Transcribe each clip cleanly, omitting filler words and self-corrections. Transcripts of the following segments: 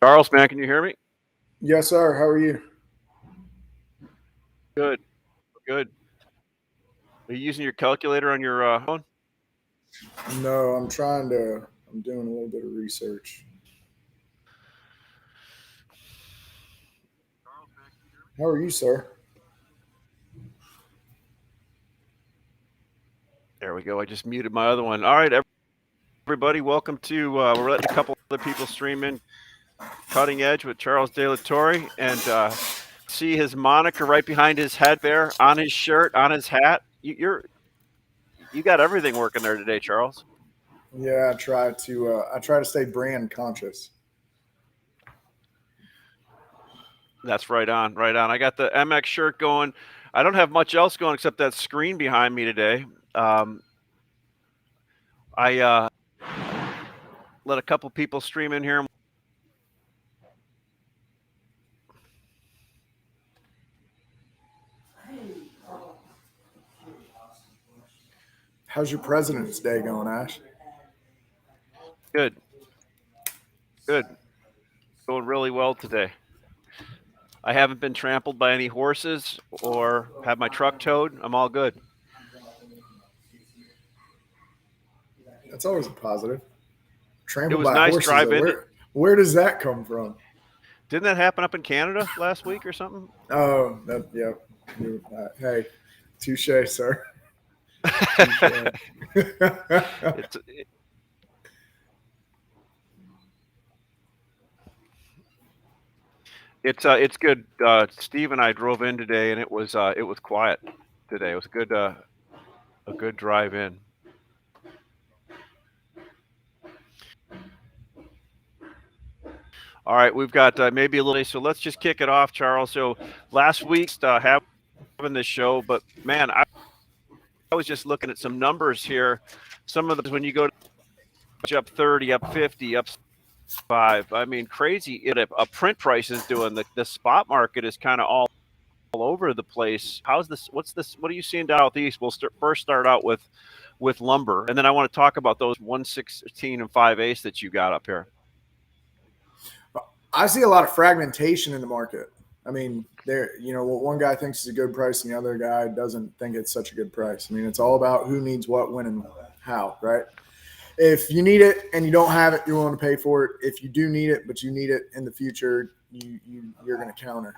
Charles, man, can you hear me? Yes, sir. How are you? Good, good. Are you using your calculator on your phone? No, I'm doing a little bit of research. How are you, sir? There we go. I just muted my other one. All right, everybody, welcome to. We're letting a couple other people stream in. Cutting Edge with Charles De La Torre, and see his moniker right behind his head there, on his shirt, on his hat. You got everything working there today, Charles. Yeah, I try to stay brand conscious. That's right on, right on. I got the MX shirt going. I don't have much else going except that screen behind me today. I let a couple people stream in here. How's your President's Day going, Ash? Good, good. Going really well today. I haven't been trampled by any horses or had my truck towed. I'm all good. That's always a positive. It Trampled was by nice horses, drive though. in. Where does that come from? Didn't that happen up in Canada last week or something? Oh, yep. Hey, touche, sir. Touche. it's it's good. Steve and I drove in today, and it was quiet today. It was good a good drive in. All right, we've got maybe a little. So let's just kick it off, Charles. So last week having this show, but man, I was just looking at some numbers here. Some of the when you go to up 30, up 50, up 5. I mean, crazy. A print price is doing the spot market is kind of all over the place. How's this? What's this? What are you seeing down southeast? We'll first start out with lumber, and then I want to talk about those 116 and 5/8 that you got up here. I see a lot of fragmentation in the market. I mean, what one guy thinks is a good price and the other guy doesn't think it's such a good price. I mean, it's all about who needs what, when, and how, right? If you need it and you don't have it, you're willing to pay for it. If you do need it, but you need it in the future, you're going to counter.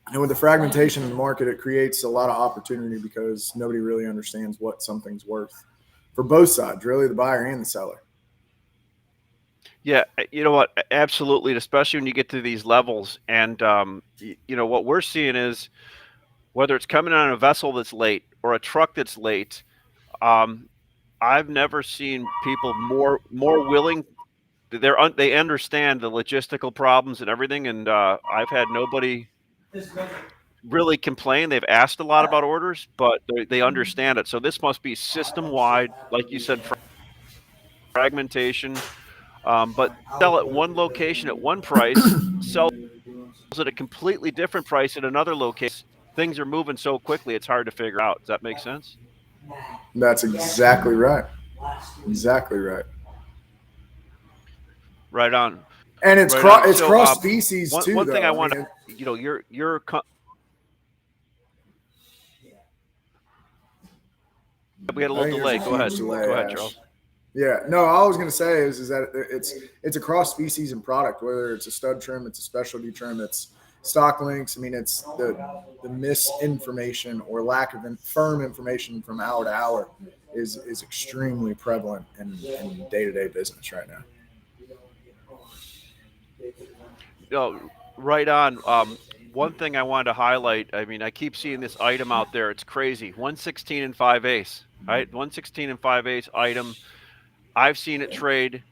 And with the fragmentation in the market, it creates a lot of opportunity because nobody really understands what something's worth for both sides, really, the buyer and the seller. Yeah, you know what? Absolutely, especially when you get to these levels, and what we're seeing is whether it's coming on a vessel that's late or a truck that's late. Um, I've never seen people more willing. They understand the logistical problems and everything, and I've had nobody really complain. They've asked a lot about orders, but they understand it. So this must be system wide, like you said, fragmentation. But sell at one location at one price, sells at a completely different price at another location. Things are moving so quickly, it's hard to figure out. Does that make sense? That's exactly right. Exactly right. Right on. And Right on. it's So cross species too, one thing I though. I want mean, your we had a I little think there's delay. a huge delay, Go ahead, Ash. Charles. Yeah, no, all I was going to say is that it's a cross species and product. Whether it's a stud trim, it's a specialty trim, it's stock links. I mean, it's the misinformation or lack of firm information from hour to hour is extremely prevalent in day to day business right now. No, right on. One thing I wanted to highlight. I mean, I keep seeing this item out there. It's crazy. 116 and 5/8. Right, 116 and 5/8 item. I've seen it trade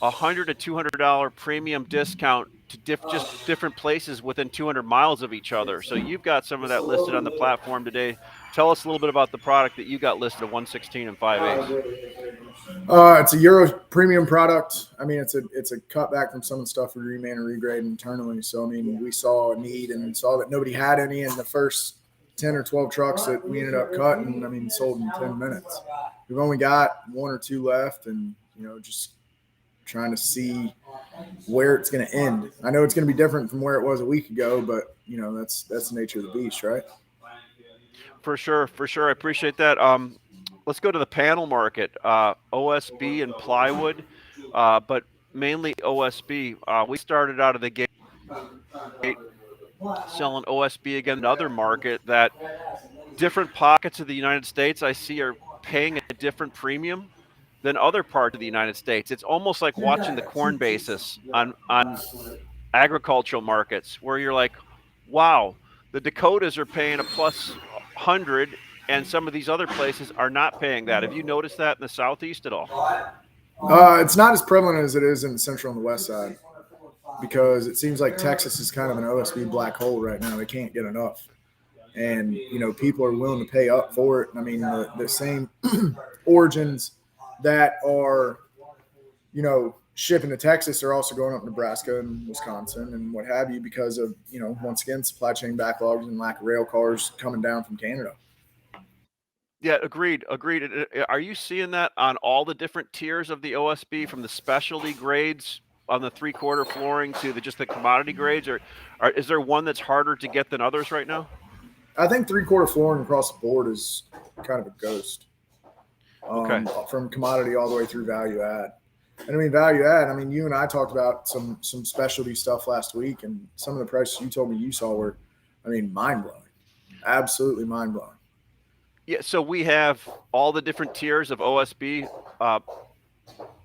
$100 to $200 premium discount to just different places within 200 miles of each other. So you've got some of that listed on the platform today. Tell us a little bit about the product that you got listed at 116 and 5/8. It's a Euro premium product. I mean, it's a cutback from some of the stuff we reman and regrade internally. So I mean, we saw a need and saw that nobody had any in the first 10 or 12 trucks that we ended up cutting. I mean, sold in 10 minutes. We've only got one or two left, and just trying to see where it's going to end. I know it's going to be different from where it was a week ago, but that's the nature of the beast, right? For sure, for sure. I appreciate that. Let's go to the panel market. OSB and plywood, but mainly OSB. We started out of the gate selling OSB again. Another market that different pockets of the United States I see are paying a different premium than other parts of the United States. It's almost like watching the corn basis on agricultural markets where you're like, wow, the Dakotas are paying a plus 100 and some of these other places are not paying that. Have you noticed that in the Southeast at all? It's not as prevalent as it is in the central and the west side, because it seems like Texas is kind of an OSB black hole right now. They can't get enough. And, people are willing to pay up for it. I mean, the same origins that are, shipping to Texas are also going up Nebraska and Wisconsin and what have you, because of, once again, supply chain backlogs and lack of rail cars coming down from Canada. Yeah, agreed. Are you seeing that on all the different tiers of the OSB, from the specialty grades on the 3/4 flooring to just the commodity grades, or is there one that's harder to get than others right now? I think 3/4 flooring across the board is kind of a ghost. Okay. From commodity all the way through value add. And I mean, value add, you and I talked about some specialty stuff last week, and some of the prices you told me you saw were, mind blowing. Absolutely mind blowing. Yeah, so we have all the different tiers of OSB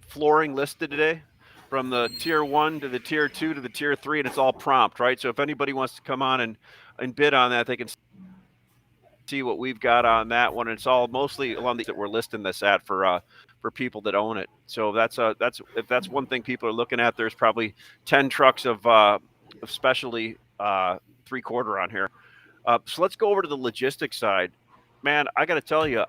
flooring listed today, from the tier 1 to the tier 2 to the tier 3, and it's all prompt, right? So if anybody wants to come on and bid on that, they can see what we've got on that one. It's all mostly along the that we're listing this at for people that own it. So that's if that's one thing people are looking at. There's probably 10 trucks of specialty 3/4 on here. So let's go over to the logistics side. Man, I got to tell you,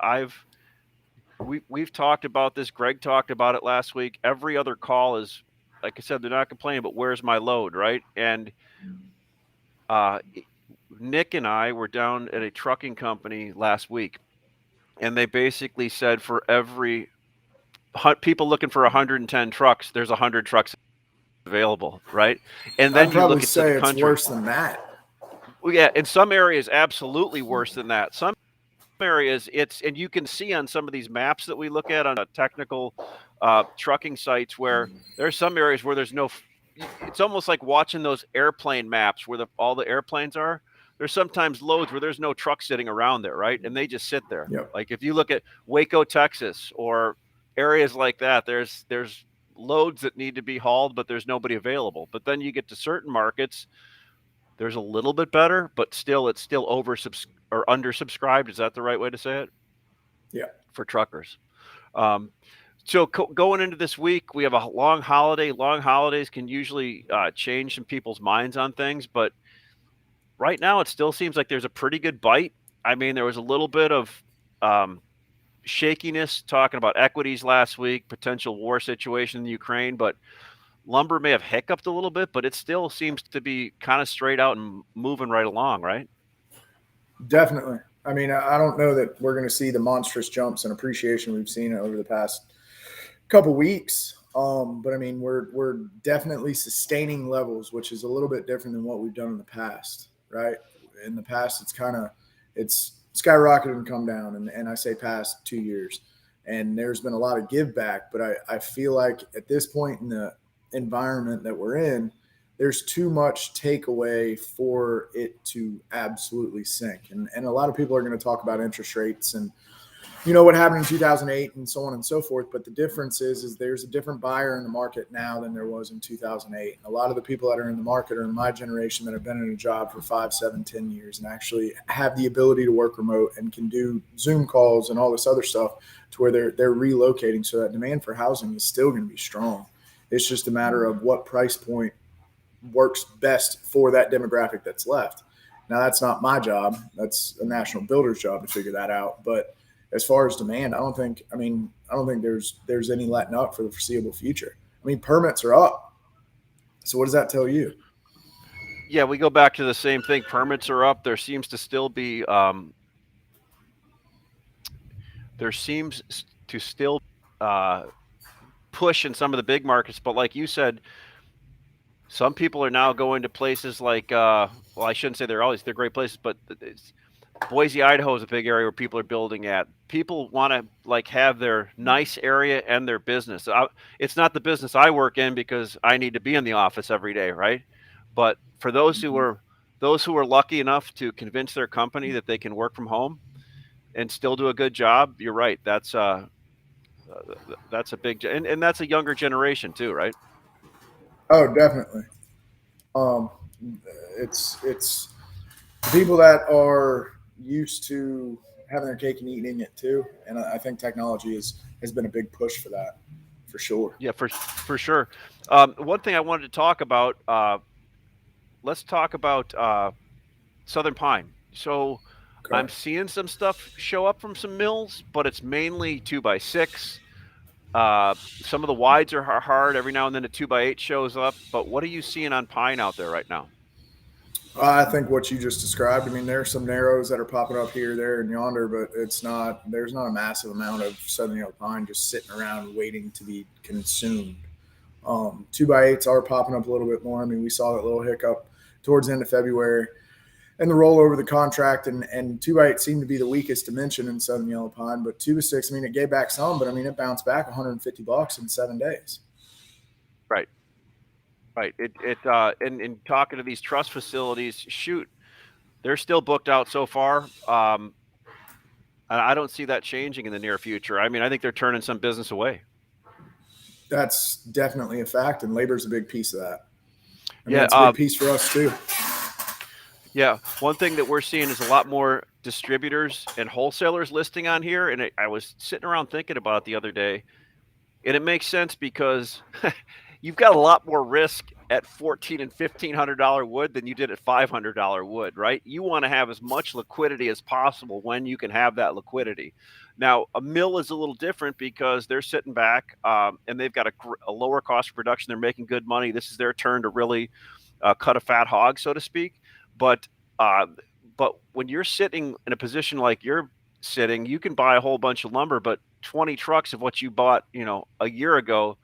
we've talked about this. Greg talked about it last week. Every other call is, like I said, they're not complaining, but where's my load, right? And Nick and I were down at a trucking company last week, and they basically said for every people looking for 110 trucks, there's 100 trucks available, right? And then I'd you probably look at say the country. It's worse than that. Well, yeah, in some areas, absolutely worse than that. Some areas, and you can see on some of these maps that we look at on a technical trucking sites, where there's some areas where there's no. It's almost like watching those airplane maps where all the airplanes are. There's sometimes loads where there's no truck sitting around there, right? And they just sit there. Yep. Like if you look at Waco, Texas, or areas like that, there's loads that need to be hauled, but there's nobody available. But then you get to certain markets, there's a little bit better, but still it's still or undersubscribed. Is that the right way to say it? Yeah. For truckers. So going into this week, we have a long holiday. Long holidays can usually change some people's minds on things, but right now it still seems like there's a pretty good bite. There was a little bit of shakiness talking about equities last week, potential war situation in Ukraine, but lumber may have hiccuped a little bit, but it still seems to be kind of straight out and moving right along, right? Definitely. I don't know that we're going to see the monstrous jumps in appreciation we've seen over the past couple weeks. But we're definitely sustaining levels, which is a little bit different than what we've done in the past, right? In the past, it's skyrocketed and come down. And I say past 2 years, and there's been a lot of give back, but I feel like at this point in the environment that we're in, there's too much takeaway for it to absolutely sink. And a lot of people are going to talk about interest rates and, what happened in 2008 and so on and so forth. But the difference is there's a different buyer in the market now than there was in 2008. A lot of the people that are in the market are in my generation that have been in a job for 5, 7, 10 years and actually have the ability to work remote and can do Zoom calls and all this other stuff, to where they're relocating. So that demand for housing is still going to be strong. It's just a matter of what price point works best for that demographic that's left. Now, that's not my job. That's a national builder's job to figure that out. But as far as demand, I don't think there's any letting up for the foreseeable future. Permits are up. So what does that tell you? Yeah, we go back to the same thing. Permits are up. There seems to still be push in some of the big markets. But like you said, some people are now going to places like, well, I shouldn't say they're great places, but Boise, Idaho is a big area where people are building at. People want to like have their nice area and their business. It's not the business I work in because I need to be in the office every day, right? But for those who are lucky enough to convince their company that they can work from home and still do a good job, you're right. That's a big, and that's a younger generation too, right? Oh, definitely. Um, it's people that are used to having their cake and eating it too, and I think technology has been a big push for that, for sure. Yeah, for sure. One thing I wanted to talk about. Let's talk about Southern Pine. So I'm Okay. seeing some stuff show up from some mills, but it's mainly 2x6. Some of the wides are hard. Every now and then a 2x8 shows up. But what are you seeing on pine out there right now? I think what you just described. I mean, there are some narrows that are popping up here, there, and yonder, but it's not. There's not a massive amount of southern yellow pine just sitting around waiting to be consumed. 2x8s are popping up a little bit more. I mean, we saw that little hiccup towards the end of February and the rollover of the contract, and 2x8 seemed to be the weakest dimension in southern yellow pine. But 2 to 6, I mean, it gave back some, but I mean, it bounced back $150 in 7 days. Right, right. In talking to these trust facilities, shoot, they're still booked out so far. And I don't see that changing in the near future. I mean, I think they're turning some business away. That's definitely a fact, and labor's a big piece of that. I mean, Yeah, it's a big piece for us too. yeah. One thing that we're seeing is a lot more distributors and wholesalers listing on here. And I was sitting around thinking about it the other day, and it makes sense because you've got a lot more risk at $1,400 and $1,500 wood than you did at $500 wood, right? You want to have as much liquidity as possible when you can have that liquidity. Now, a mill is a little different because they're sitting back and they've got a lower cost of production. They're making good money. This is their turn to really cut a fat hog, so to speak. But uh, but when you're sitting in a position like you're sitting, you can buy a whole bunch of lumber, but 20 trucks of what you bought, a year ago.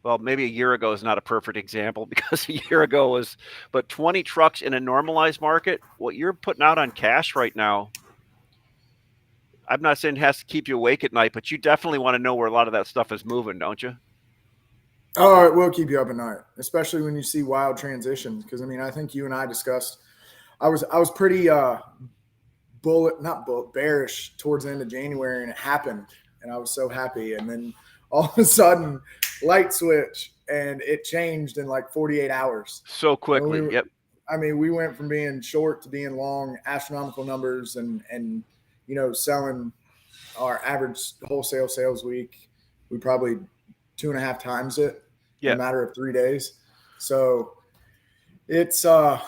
Well, maybe a year ago is not a perfect example because a year ago was, but 20 trucks in a normalized market, what you're putting out on cash right now, I'm not saying it has to keep you awake at night, but you definitely want to know where a lot of that stuff is moving, don't you? Oh, it will keep you up at night, especially when you see wild transitions. Because I mean, I think you and I discussed. I was pretty not bullet bearish towards the end of January, and it happened, and I was so happy. And then all of a sudden, light switch, and it changed in like 48 hours. So quickly. Yep. I mean, we went from being short to being long, astronomical numbers, and selling our average wholesale sales week. We probably 2.5 times it in a matter of 3 days. So it's a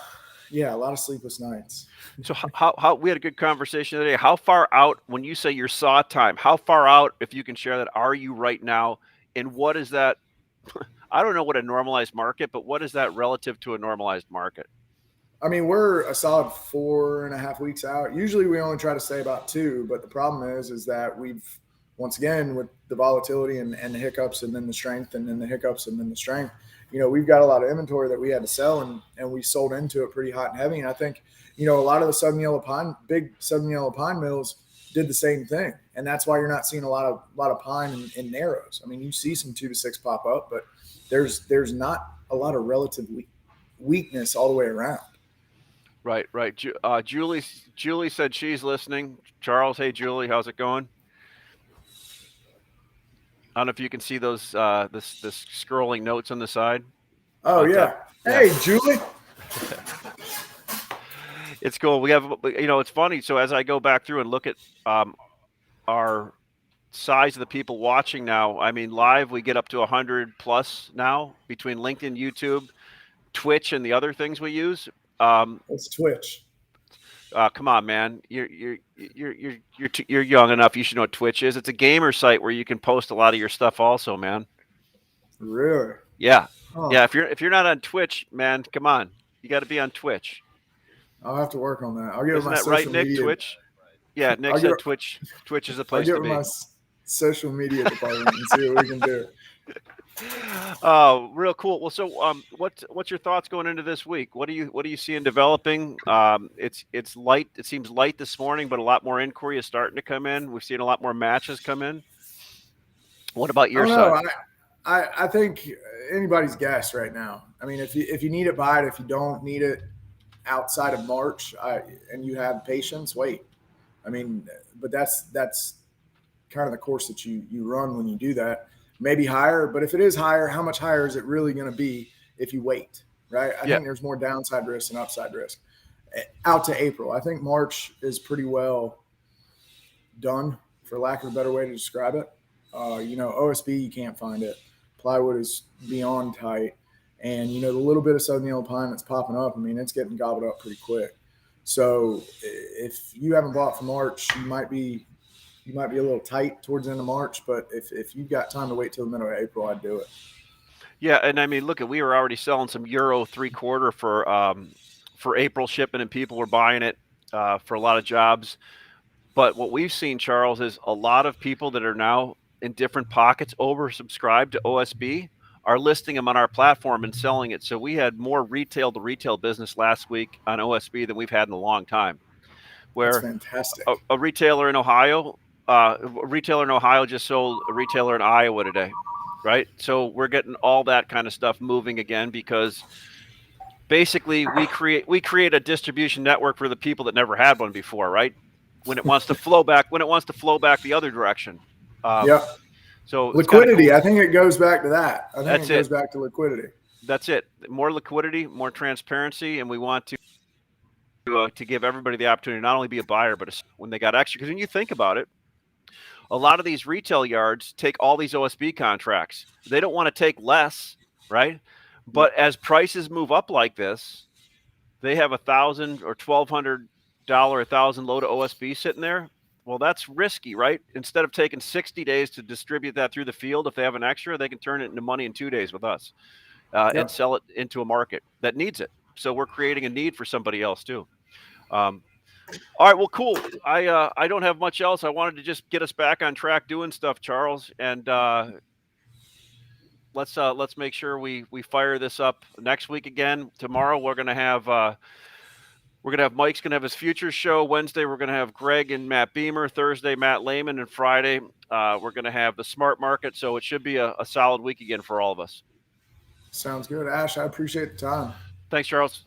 lot of sleepless nights. So how we had a good conversation today. How far out, when you say your saw time, how far out, if you can share that, are you right now? And what is that? I don't know what a normalized market, but what is that relative to a normalized market? I mean, we're a solid 4.5 weeks out. Usually we only try to say about 2, but the problem is that we've, once again, with the volatility and the hiccups and then the strength and then the hiccups and then the strength, we've got a lot of inventory that we had to sell and we sold into it pretty hot and heavy. And I think, a lot of the big southern yellow pine mills did the same thing. And that's why you're not seeing a lot of pine in narrows. I mean, you see some 2 to 6 pop up, but there's not a lot of relative weakness all the way around. Right. Julie said she's listening. Charles, hey Julie, how's it going? I don't know if you can see those this scrolling notes on the side. Oh yeah. Hey Julie. It's cool. We have it's funny. So as I go back through and look at our size of the people watching now, I mean live we get up to 100 plus now between LinkedIn, YouTube, Twitch, and the other things we use. It's Twitch. Come on, man. You're young enough. You should know what Twitch is. It's a gamer site where you can post a lot of your stuff also, man. Really? Yeah. Oh. Yeah. If you're not on Twitch, man, come on. You got to be on Twitch. I'll have to work on that. I'll get Isn't my that social right, Nick? media. Twitch. Yeah, Nick said Twitch. Twitch is a place to be. I'll get my social media department and see what we can do. Real cool. Well, so what's your thoughts going into this week? What are you seeing developing? It's light. It seems light this morning, but a lot more inquiry is starting to come in. We've seen a lot more matches come in. What about I your don't know. side? I think anybody's guess right now. I mean, if you need it, buy it. If you don't need it outside of March, and you have patience, wait. I mean, but that's kind of the course that you run when you do that. Maybe higher, but if it is higher, how much higher is it really going to be if you wait? Right? I Yeah, think there's more downside risk than upside risk. Out to April, I think March is pretty well done, for lack of a better way to describe it. OSB, you can't find it. Plywood is beyond tight, and the little bit of southern yellow pine that's popping up, I mean, it's getting gobbled up pretty quick. So if you haven't bought for March, you might be a little tight towards the end of March, but if you've got time to wait till the middle of April, I'd do it. yeah, and I mean, look, we were already selling some Euro 3/4 for April shipping, and people were buying it for a lot of jobs. But what we've seen, Charles, is a lot of people that are now in different pockets oversubscribed to OSB are listing them on our platform and selling it. So we had more retail to retail business last week on OSB than we've had in a long time. That's Where a, fantastic. a retailer in Ohio, just sold a retailer in Iowa today, right? So we're getting all that kind of stuff moving again because basically we create a distribution network for the people that never had one before, right? When it wants to flow back the other direction. Um, Yep. so it's kind of Liquidity. cool. I think it goes back to that. I think That's it goes it. back to liquidity. That's it. More liquidity, more transparency, and we want to give everybody the opportunity to not only be a buyer, but when they got extra. Because when you think about it, a lot of these retail yards take all these OSB contracts. They don't want to take less, right? But as prices move up like this, they have $1,000 or $1,200 load of OSB sitting there. Well, that's risky, right? Instead of taking 60 days to distribute that through the field, if they have an extra, they can turn it into money in 2 days with us and Yep. sell it into a market that needs it. So we're creating a need for somebody else too. Um, all right, well, cool. I don't have much else. I wanted to just get us back on track doing stuff, Charles, and let's make sure we fire this up next week again. Tomorrow we're gonna have Mike's gonna have his futures show. Wednesday we're gonna have Greg and Matt Beamer. Thursday Matt Lehman, and Friday we're gonna have the smart market. So it should be a solid week again for all of us. Sounds good, Ash. I appreciate the time. Thanks, Charles.